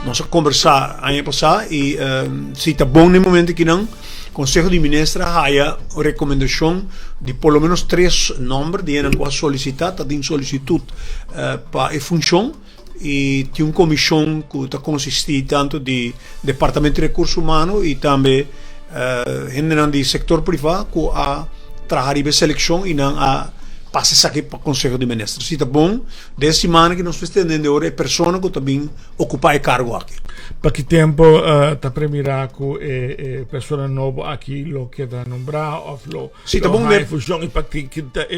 nós conversar ano passado e se está bom no momento que não Conselho de Ministros há recomendação de pelo menos 3 nomes de uma solicitar, tem solicitude para a função e tem uma comissão que está consistir tanto de Departamento de Recursos Humanos e também de setor privado que a trabalhar em seleção e não a passa isso aqui para o Conselho de Ministros. Se está bom, 10 semanas que nós estamos agora é pessoa que também ocupa o cargo aqui. Para que tempo está previsto que pessoa nova aqui lo queda nombrar ou lo está bom de função e para que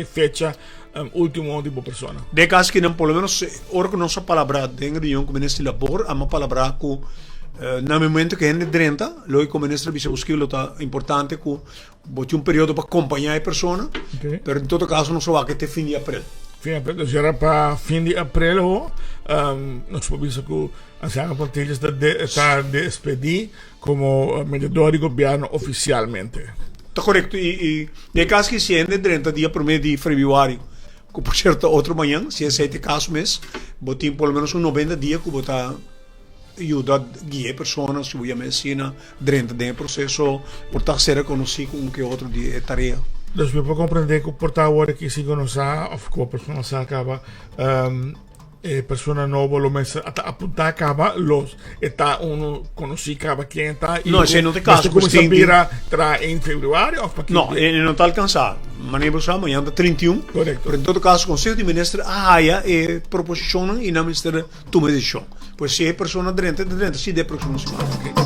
fecha último tipo de pessoa. De caso que não, pelo menos, hora que nossa palavra de reunião com o Ministro de Labor, a uma palavra que no momento que é 30, logo o Ministro de Busquilo está importante que bote um período para acompanhar a pessoa, mas em todo caso não só vai até fim de abril. Fim de abril, já era para fim de abril, nós podemos que a Sanga Portilha está despedir como mediador de governo oficialmente. Está correto, e de caso que se é 30 dias para o mês de fevereiro, que por certo, outro manhã, se é 7 casos mês, botem pelo menos 90 dias que botar ajuda a guiar pessoas se voy a medicina dentro do processo por estar ser reconhecido como que outro de tarefa. Então, eu posso compreender que por agora que se conhece ou que a pessoa se acaba persona nova lo messa apunta acaba los está uno conosci acaba quem está no se não tem caso come sapere tra em fevereiro ou no não está alcançado maneiro só amanhã está 31 correto por em todo caso o Conselho de Ministros e proposição e na Ministério toma decisão pois se é pessoa dentro se de próxima semana.